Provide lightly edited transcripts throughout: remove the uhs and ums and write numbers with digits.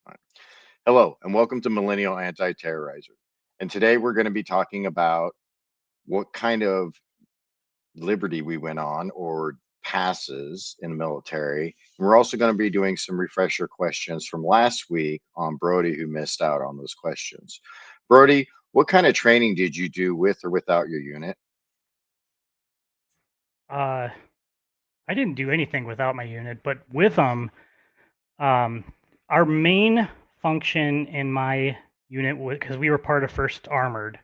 Right. Hello, and welcome to Millennial Anti-Terrorizer. And today we're going to be talking about what kind of liberty we went on or passes in the military. And we're also going to be doing some refresher questions from last week on Brody, who missed out on those questions. Brody, what kind of training did you do with or without your unit? Uh, I didn't do anything without my unit, but with them, um, our main function in my unit was because we were part of First Armored.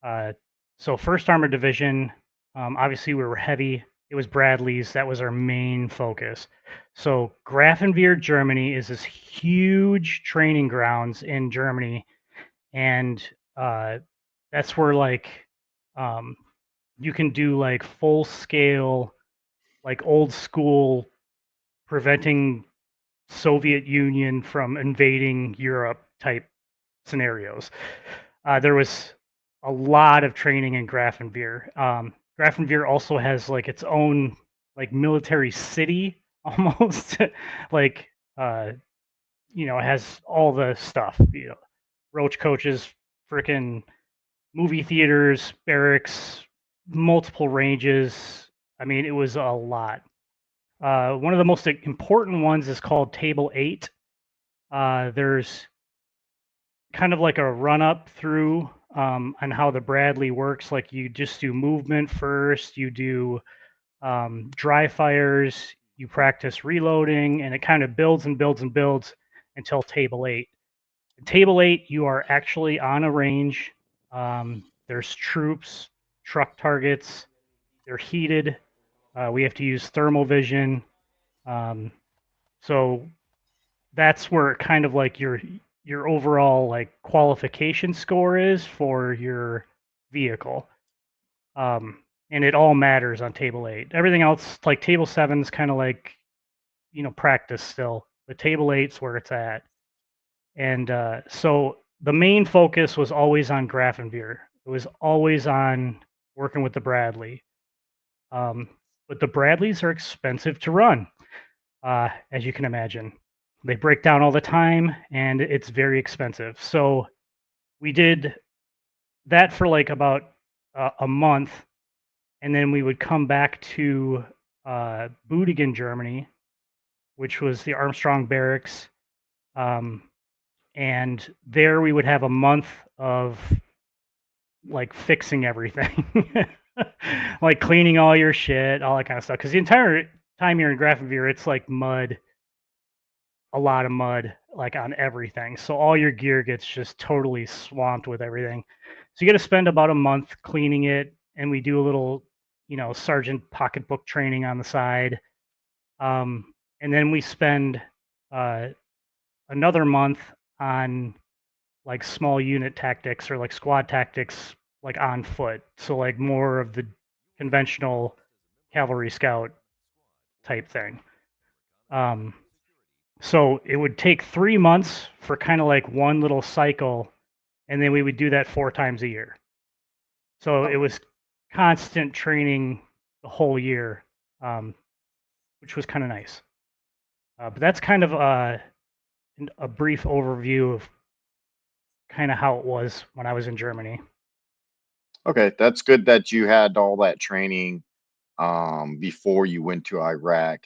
Uh, so First Armored Division, obviously we were heavy. It was Bradley's. That was our main focus. So Grafenwehr, Germany, is this huge training grounds in Germany, and uh, that's where um, you can do like full scale, like old school preventing Soviet Union from invading Europe type scenarios. There was a lot of training in Grafenwehr. Grafenwehr also has like its own like military city almost, like uh, it has all the stuff. Roach coaches, freaking movie theaters, barracks, multiple ranges. I mean, it was a lot. One of the most important ones is called Table 8. There's kind of like a run up through on how the Bradley works. Like you just do movement first, you do dry fires, you practice reloading, and it kind of builds and builds and builds until Table 8. In Table 8, you are actually on a range. There's troops, truck targets, they're heated. We have to use thermal vision. Um, so that's where kind of like your overall like qualification score is for your vehicle. And it all matters on table 8. Everything else, like table 7 is kind of like, practice still, but table 8's where it's at. And so the main focus was always on Grafenwehr. It was always on working with the Bradley. um, but the Bradleys are expensive to run, as you can imagine. They break down all the time, and it's very expensive. So we did that for like about a month, and then we would come back to Büdingen, Germany, which was the Armstrong barracks, um, and there we would have a month of like fixing everything, like cleaning all your shit, all that kind of stuff. Because the entire time you're in Grafenwehr, it's like mud, a lot of mud like on everything. So all your gear gets just totally swamped with everything. So you got to spend about a month cleaning it, and we do a little, sergeant pocketbook training on the side. And then we spend uh, another month on like small unit tactics or like squad tactics, like on foot. So like more of the conventional cavalry scout type thing. Um, So it would take 3 months for kind of like one little cycle, and then we would do that 4 times a year. So it Oh, was constant training the whole year, um, which was kind of nice. But that's kind of a brief overview of kind of how it was when I was in Germany. okay. That's good that you had all that training before you went to Iraq.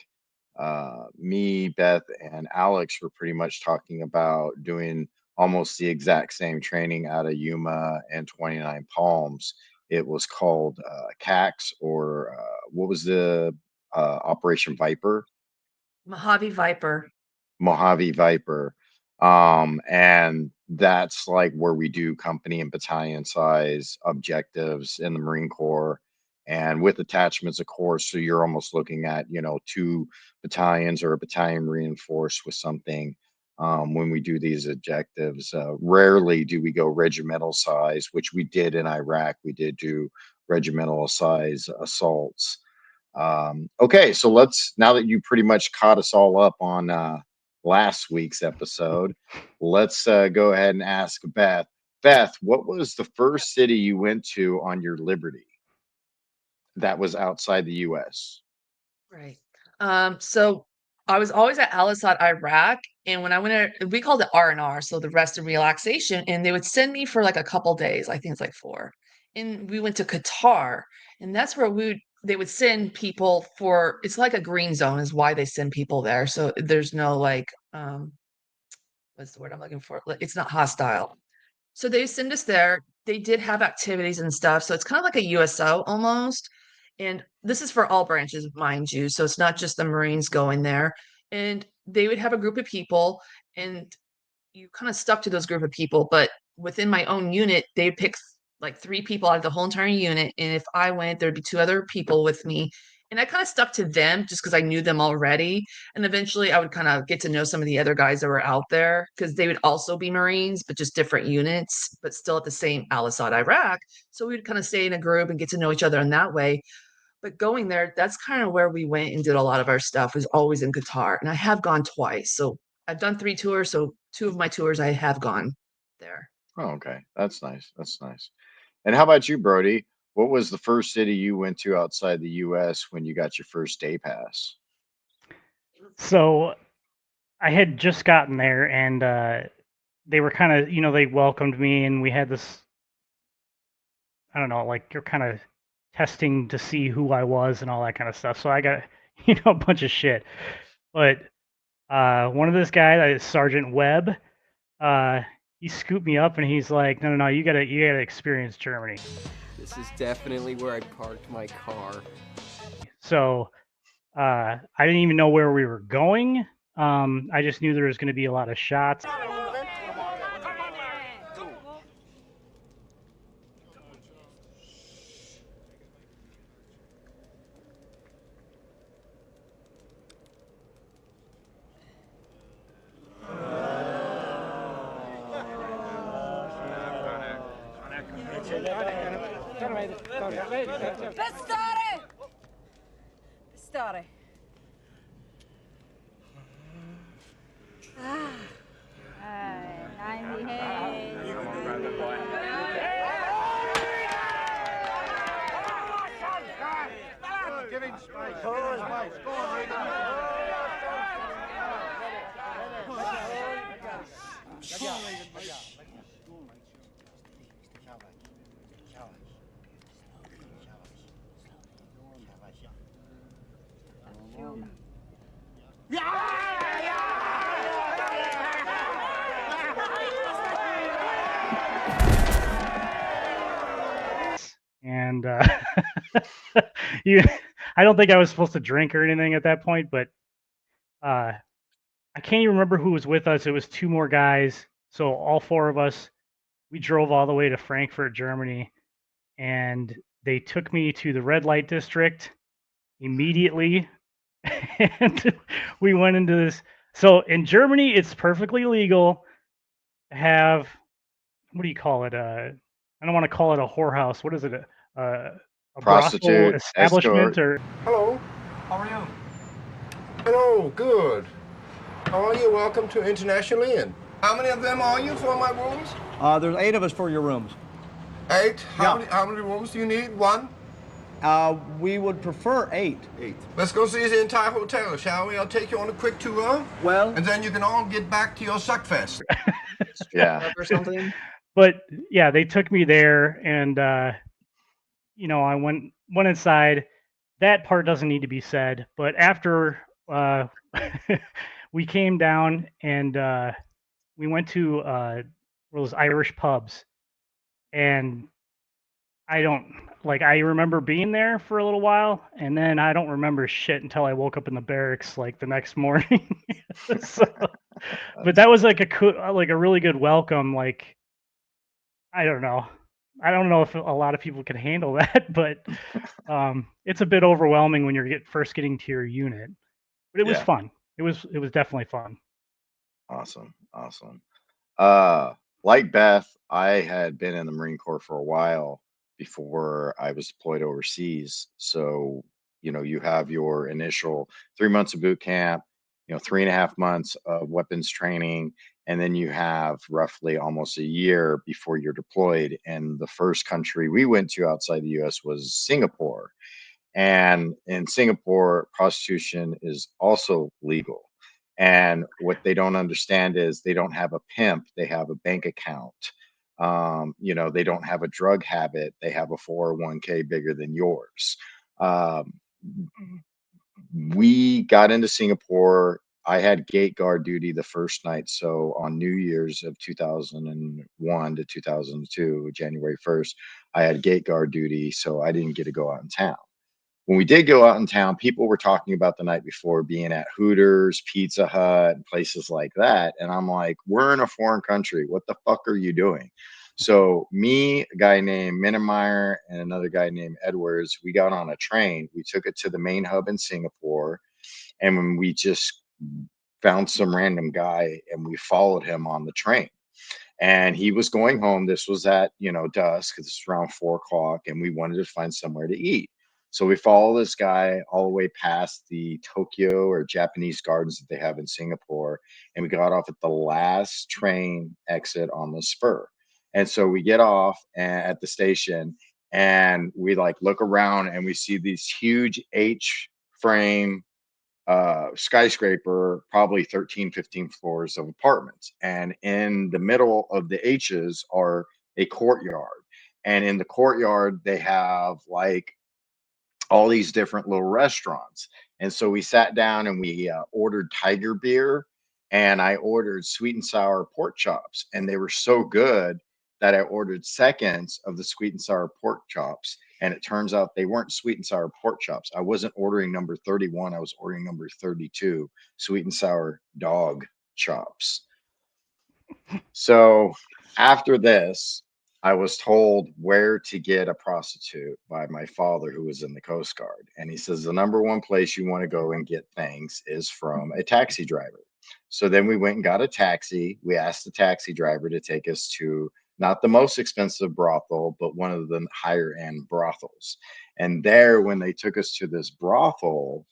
Me, Beth, and Alex were pretty much talking about doing almost the exact same training out of Yuma and 29 Palms. It was called CAX, or what was the Operation Viper? Mojave Viper. Mojave Viper. And that's like where we do company and battalion size objectives in the Marine Corps and with attachments, of course. So you're almost looking at, two battalions or a battalion reinforced with something when we do these objectives. Rarely do we go regimental size, which we did in Iraq. We did do regimental size assaults. Okay, so now that you pretty much caught us all up on last week's episode, let's go ahead and ask Beth. Beth, what was the first city you went to on your Liberty that was outside the U.S.? Right. So I was always at Al Asad, Iraq, and when I went there, we called it R&R, so the rest and relaxation, and they would send me for like a couple days. I think it's like 4. And we went to Qatar, and that's where they would send people for it's like a green zone is why they send people there. So there's no like what's the word I'm looking for? It's not hostile. So they send us there. They did have activities and stuff. So it's kind of like a USO almost. And this is for all branches, mind you. So it's not just the Marines going there. And they would have a group of people, and you kind of stuck to those group of people. But within my own unit, they pick like 3 people out of the whole entire unit. And if I went, there'd be 2 other people with me. And I kind of stuck to them just because I knew them already. And eventually I would kind of get to know some of the other guys that were out there because they would also be Marines, but just different units, but still at the same Al Asad, Iraq. So we would kind of stay in a group and get to know each other in that way. But going there, that's kind of where we went and did a lot of our stuff, was always in Qatar. And I have gone twice. So I've done 3 tours. So 2 of my tours I have gone there. Oh, okay. That's nice. That's nice. And how about you, Brody? What was the first city you went to outside the US when you got your first day pass? So I had just gotten there, and they were kind of, they welcomed me, and we had this, I don't know, like you're kind of testing to see who I was and all that kind of stuff. So I got, a bunch of shit. But one of this guy, Sergeant Webb, he scooped me up and he's like, no, you gotta experience Germany. This is definitely where I parked my car. So I didn't even know where we were going. I just knew there was going to be a lot of shots. Pestare! And I don't think I was supposed to drink or anything at that point, but I can't even remember who was with us. It was 2 more guys. So all 4 of us, we drove all the way to Frankfurt, Germany, and they took me to the red light district immediately. And we went into this. So in Germany, it's perfectly legal to have, what do you call it? I don't want to call it a whorehouse. What is it? A brothel Prostitute, establishment escort. or Hello. How are you? Hello, good. How are you? Welcome to International Inn. How many of them are you for my rooms? There's 8 of us for your rooms. 8? Yeah. How many rooms do you need? 1? We would prefer 8. 8. Let's go see the entire hotel, shall we? I'll take you on a quick tour. Well, And then you can all get back to your suckfest. Yeah. Or something. but yeah, they took me there, and I went inside. That part doesn't need to be said, but after we came down and we went to those Irish pubs, and I remember being there for a little while, and then I don't remember shit until I woke up in the barracks like the next morning. So, but that was like a really good welcome. Like, I don't know. I don't know if a lot of people can handle that, but it's a bit overwhelming when you're first getting to your unit. But it was Yeah. fun. It was definitely fun. Awesome. Awesome. Like Beth, I had been in the Marine Corps for a while before I was deployed overseas. So, you have your initial 3 months of boot camp, 3.5 months of weapons training, and then you have roughly almost a year before you're deployed. And the first country we went to outside the US was Singapore. And in Singapore, prostitution is also legal. And what they don't understand is they don't have a pimp, they have a bank account. They don't have a drug habit, they have a 401k bigger than yours. Um, we got into Singapore. I had gate guard duty the first night. So on New Year's of 2001 to 2002, January 1st, I had gate guard duty. So I didn't get to go out in town. When we did go out in town, people were talking about the night before being at Hooters, Pizza Hut, and places like that. And I'm like, we're in a foreign country. What the fuck are you doing? So me, a guy named Minnemeyer, and another guy named Edwards, we got on a train. We took it to the main hub in Singapore. And when we just found some random guy and we followed him on the train, and he was going home. This was at dusk, because it's around 4 o'clock, and we wanted to find somewhere to eat. So we follow this guy all the way past the Tokyo or Japanese gardens that they have in Singapore, and we got off at the last train exit on the spur. And so we get off at the station, and we like look around, and we see these huge H frame skyscraper, probably 13, 15 floors of apartments. And in the middle of the H's are a courtyard. And in the courtyard, they have like all these different little restaurants. And so we sat down and we ordered tiger beer, and I ordered sweet and sour pork chops. And they were so good that I ordered seconds of the sweet and sour pork chops. And it turns out they weren't sweet and sour pork chops. I wasn't ordering number 31, I was ordering number 32, sweet and sour dog chops. So after this, I was told where to get a prostitute by my father, who was in the Coast Guard. And he says, the number one place you want to go and get things is from a taxi driver. So then we went and got a taxi. We asked the taxi driver to take us to not the most expensive brothel, but one of the higher end brothels. And there, when they took us to this brothel,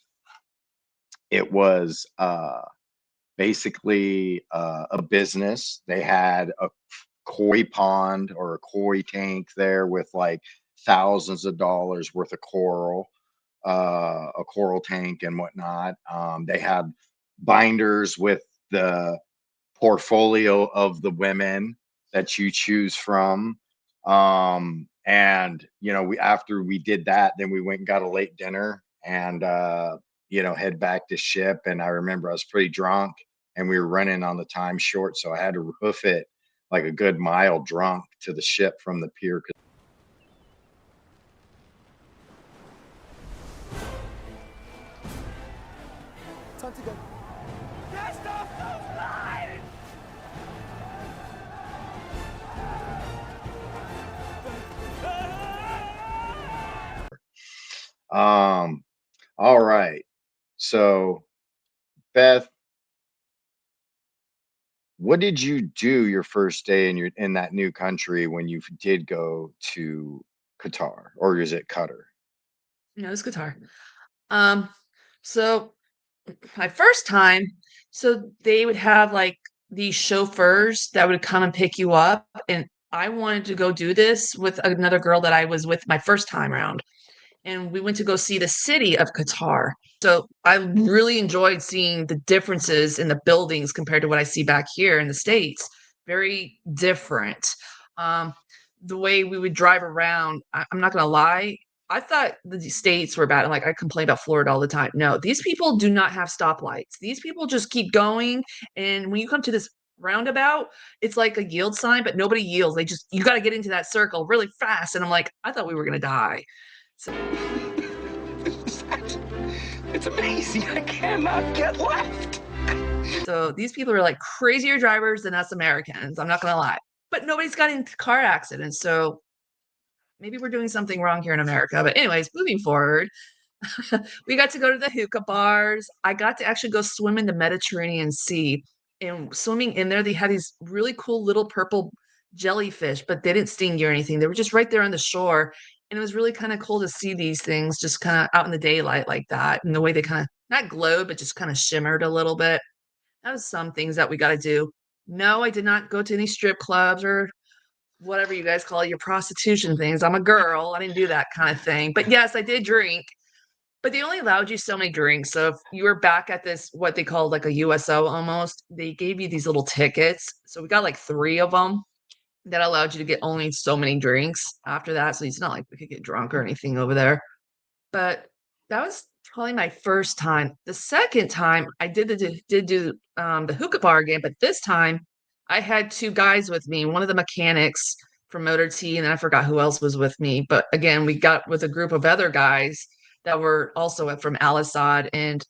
it was basically a business. They had a koi pond or a koi tank there with like thousands of dollars worth of coral, a coral tank and whatnot. They had binders with the portfolio of the women that you choose from. And we after we did that, then we went and got a late dinner and head back to ship. And I remember I was pretty drunk and we were running on the time short, so I had to hoof it like a good mile drunk to the ship from the pier. Time to go. All right. So, Beth, what did you do your first day in that new country when you did go to Qatar, or is it Qatar? No, it's guitar. So my first time, so they would have like these chauffeurs that would come and pick you up, and I wanted to go do this with another girl that I was with my first time around. And we went to go see the city of Qatar. So I really enjoyed seeing the differences in the buildings compared to what I see back here in the States. Very different. Um, the way we would drive around, I'm not going to lie, I thought the States were bad. Like I complain about Florida all the time. No, these people do not have stoplights. These people just keep going. And when you come to this roundabout, it's like a yield sign, but nobody yields. You got to get into that circle really fast. And I'm like, I thought we were going to die. So It's amazing. I cannot get left. So these people are like crazier drivers than us Americans. I'm not going to lie. But nobody's got into car accidents. So maybe we're doing something wrong here in America. But, anyways, moving forward, we got to go to the hookah bars. I got to actually go swim in the Mediterranean Sea. And swimming in there, they had these really cool little purple jellyfish, but they didn't sting you or anything. They were just right there on the shore. And it was really kind of cool to see these things just kind of out in the daylight like that. And the way they kind of not glowed, but just kind of shimmered a little bit. That was some things that we got to do. No, I did not go to any strip clubs or whatever you guys call your prostitution things. I'm a girl. I didn't do that kind of thing. But yes, I did drink. But they only allowed you so many drinks. So if you were back at this, what they call like a USO almost, they gave you these little tickets. So we got like 3 of them that allowed you to get only so many drinks after that. So it's not like we could get drunk or anything over there. But that was probably my first time. The second time I did do the hookah bar again, but this time I had 2 guys with me. One of the mechanics from Motor T, and then I forgot who else was with me. But again, we got with a group of other guys that were also from Al Assad, and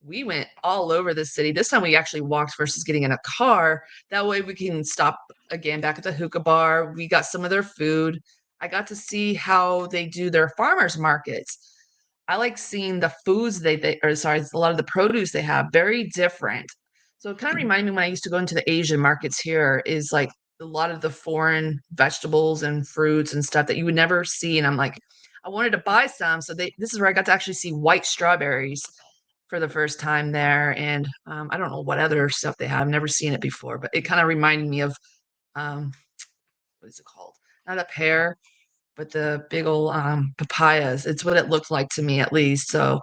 we went all over the city. This time we actually walked versus getting in a car. That way we can stop again back at the hookah bar. We got some of their food. I got to see how they do their farmers markets. I like seeing the foods they or sorry, a lot of the produce they have, very different. So it kind of reminded me when I used to go into the Asian markets here is like a lot of the foreign vegetables and fruits and stuff that you would never see. And I'm like, I wanted to buy some. So this is where I got to actually see white strawberries for the first time there. And I don't know what other stuff they have. I've never seen it before, but it kind of reminded me of um, what is it called? Not a pear, but the big old papayas. It's what it looked like to me at least. So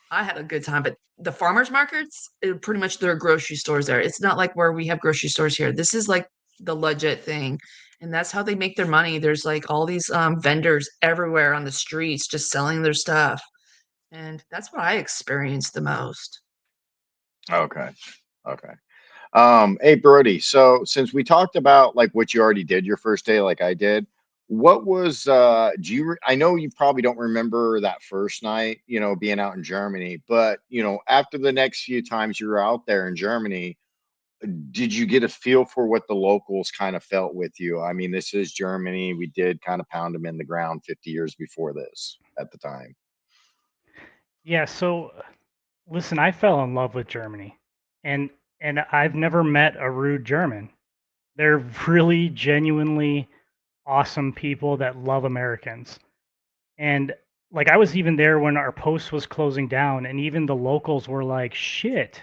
I had a good time. But the farmers markets, pretty much there are grocery stores there. It's not like where we have grocery stores here. This is like the legit thing. And that's how they make their money. There's like all these vendors everywhere on the streets just selling their stuff. And that's what I experienced the most. Okay. Okay. Hey Brody, so since we talked about like what you already did your first day, like I did, what was I know you probably don't remember that first night, being out in Germany, but after the next few times you were out there in Germany, did you get a feel for what the locals kind of felt with you? I mean, this is Germany. We did kind of pound them in the ground 50 years before this at the time. Yeah, so listen, I fell in love with Germany. And I've never met a rude German. They're really genuinely awesome people that love Americans. And like I was even there when our post was closing down and even the locals were like, "Shit."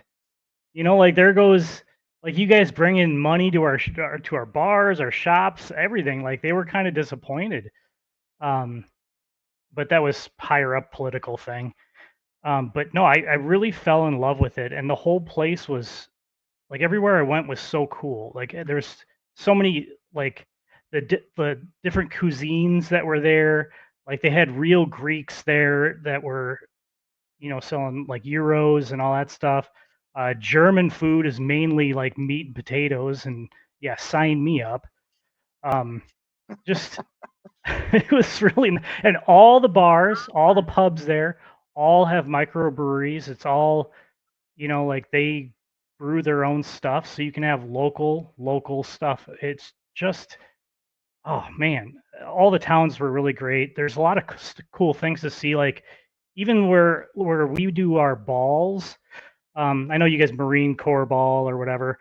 Like there goes like you guys bring in money to to our bars, our shops, everything. Like they were kind of disappointed. Um but that was higher up political thing. But no, I really fell in love with it and the whole place was like everywhere I went was so cool. Like there's so many like the different cuisines that were there. Like they had real Greeks there that were selling like euros and all that stuff. German food is mainly like meat and potatoes, and yeah, sign me up. Um, just it was really and all the bars, all the pubs there, all have microbreweries. It's all like they brew their own stuff, so you can have local stuff. It's just oh man, all the towns were really great. There's a lot of cool things to see, like even where we do our balls. I know you guys Marine Corps ball or whatever,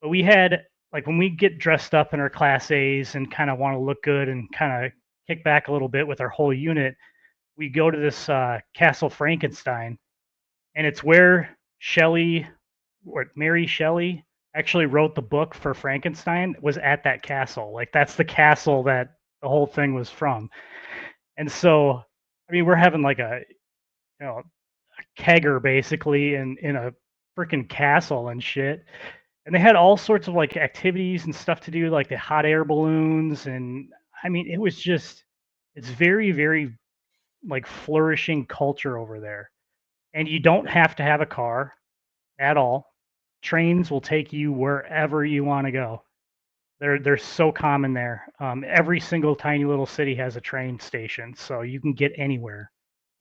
but we had like when we get dressed up in our Class A's and kind of want to look good and kind of kick back a little bit with our whole unit, we go to this Castle Frankenstein, and it's where Shelley or Mary Shelley actually wrote the book for Frankenstein was at that castle. Like that's the castle that the whole thing was from. And so, I mean, we're having like a kegger basically in a freaking castle and shit. And they had all sorts of like activities and stuff to do, like the hot air balloons. And I mean, it was just, it's very, very like flourishing culture over there. And you don't have to have a car at all. Trains will take you wherever you want to go. They're so common there. Every single tiny little city has a train station, so you can get anywhere.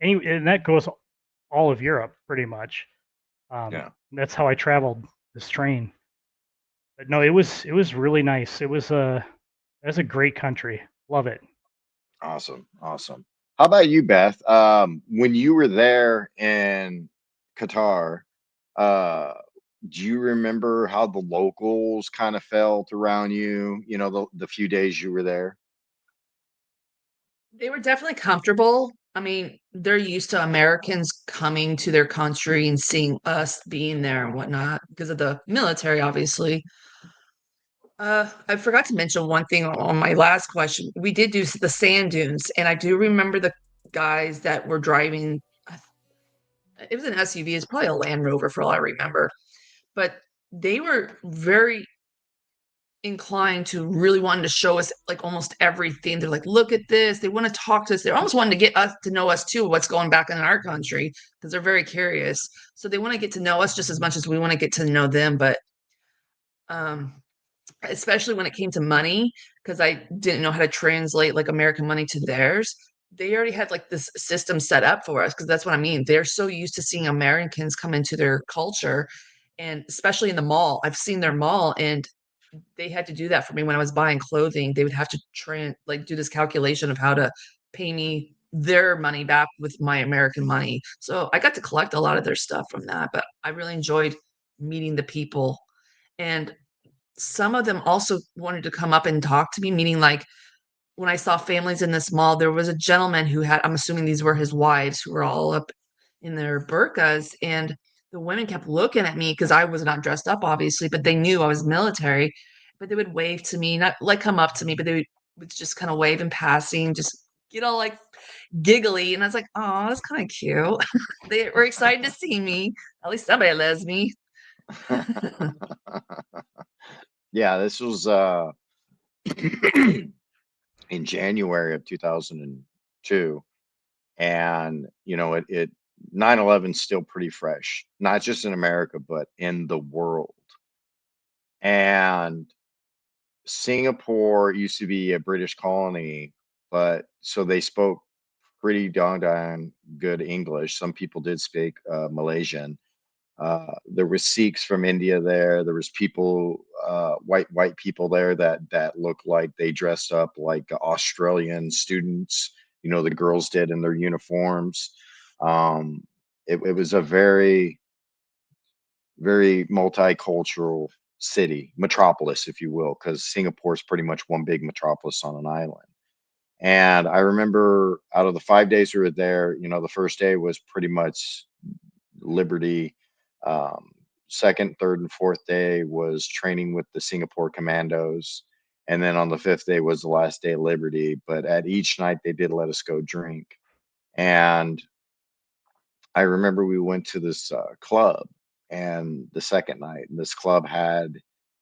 And that goes all of Europe pretty much. Yeah. That's how I traveled this train. But no, it was really nice. That's a great country. Love it. Awesome. Awesome. How about you, Beth? When you were there in Qatar, uh, do you remember how the locals kind of felt around you, the few days you were there? They were definitely comfortable. I mean, they're used to Americans coming to their country and seeing us being there and whatnot because of the military, obviously. I forgot to mention one thing on my last question. We did do the sand dunes, and I do remember the guys that were driving. It was an SUV. It's probably a Land Rover for all I remember. But they were very inclined to really wanting to show us like almost everything. They're like, look at this. They want to talk to us. They're almost wanting to get us to know us too, what's going back in our country, because they're very curious. So they want to get to know us just as much as we want to get to know them. But um, especially when it came to money, because I didn't know how to translate like American money to theirs. They already had like this system set up for us because that's what I mean. They're so used to seeing Americans come into their culture, and especially in the mall. I've seen their mall, and they had to do that for me when I was buying clothing. They would have to like do this calculation of how to pay me their money back with my American money. So I got to collect a lot of their stuff from that, but I really enjoyed meeting the people. And some of them also wanted to come up and talk to me, meaning like when I saw families in this mall, there was a gentleman who had, I'm assuming these were his wives, who were all up in their burqas, and the women kept looking at me because I was not dressed up, obviously, but they knew I was military. But they would wave to me, not like come up to me, but would just kind of wave in passing, just get all like giggly. And I was like, oh, that's kind of cute. They were excited to see me. At least somebody loves me. Yeah, this was in January of 2002. And, you know, it 9/11 still pretty fresh, not just in America, but in the world. And Singapore used to be a British colony, but so they spoke pretty darn good English. Some people did speak Malaysian. There was Sikhs from India there. There was people, white people there that looked like they dressed up like Australian students. You know, the girls did in their uniforms. Um, it was a very multicultural city, metropolis, if you will, because Singapore is pretty much one big metropolis on an island. And I remember out of the 5 days we were there, you know, the first day was pretty much Liberty. Um, Second, third, and fourth day was training with the Singapore Commandos. And then on the fifth day was the last day of Liberty. But at each night, they did let us go drink. And I remember we went to this club, and the second night, and this club had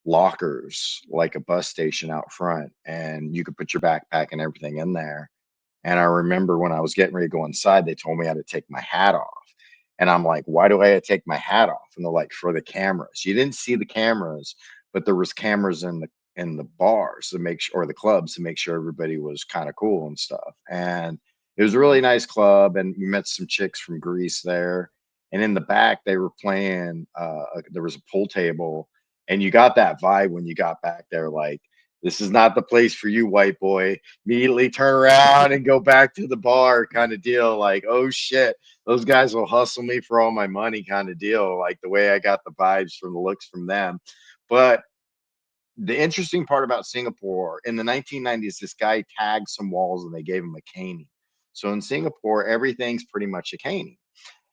lockers like a bus station out front, and you could put your backpack and everything in there. And I remember when I was getting ready to go inside, they told me I had to take my hat off. And I'm like, why do I have to take my hat off? And they're like, for the cameras. You didn't see the cameras, but there was cameras in the bars to make sure, or the clubs to make sure everybody was kind of cool and stuff. And it was a really nice club, and we met some chicks from Greece there. And in the back, they were playing. There was a pool table, and you got that vibe when you got back there, like this is not the place for you, white boy. Immediately turn around and go back to the bar, kind of deal. Like, oh shit, those guys will hustle me for all my money, kind of deal. Like the way I got the vibes from the looks from them. But the interesting part about Singapore in the 1990s, this guy tagged some walls and they gave him a caning. So in Singapore, everything's pretty much a caning,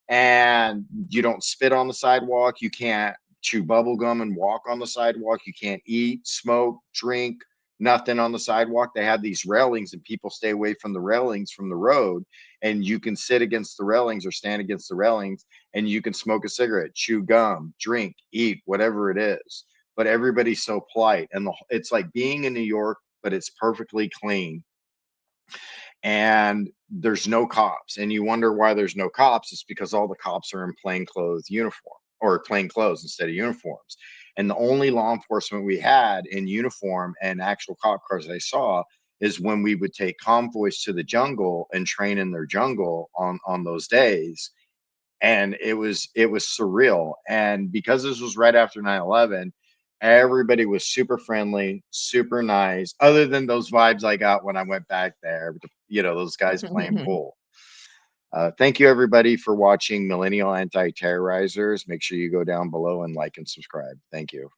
and you don't spit on the sidewalk. You can't chew bubble gum and walk on the sidewalk. You can't eat, smoke, drink, nothing on the sidewalk. They have these railings, and people stay away from the railings from the road. And you can sit against the railings or stand against the railings, and you can smoke a cigarette, chew gum, drink, eat, whatever it is. But everybody's so polite, and it's like being in New York, but it's perfectly clean, and there's no cops. And you wonder why there's no cops. It's because all the cops are in plain clothes uniform, or plain clothes instead of uniforms. And the only law enforcement we had in uniform and actual cop cars I saw is when we would take convoys to the jungle and train in their jungle on those days. And it was surreal. And because this was right after 9/11, everybody was super friendly, super nice, other than those vibes I got when I went back there, you know, those guys playing pool. Thank you everybody for watching Millennial Anti-Terrorizers. Make sure you go down below and like and subscribe. Thank you.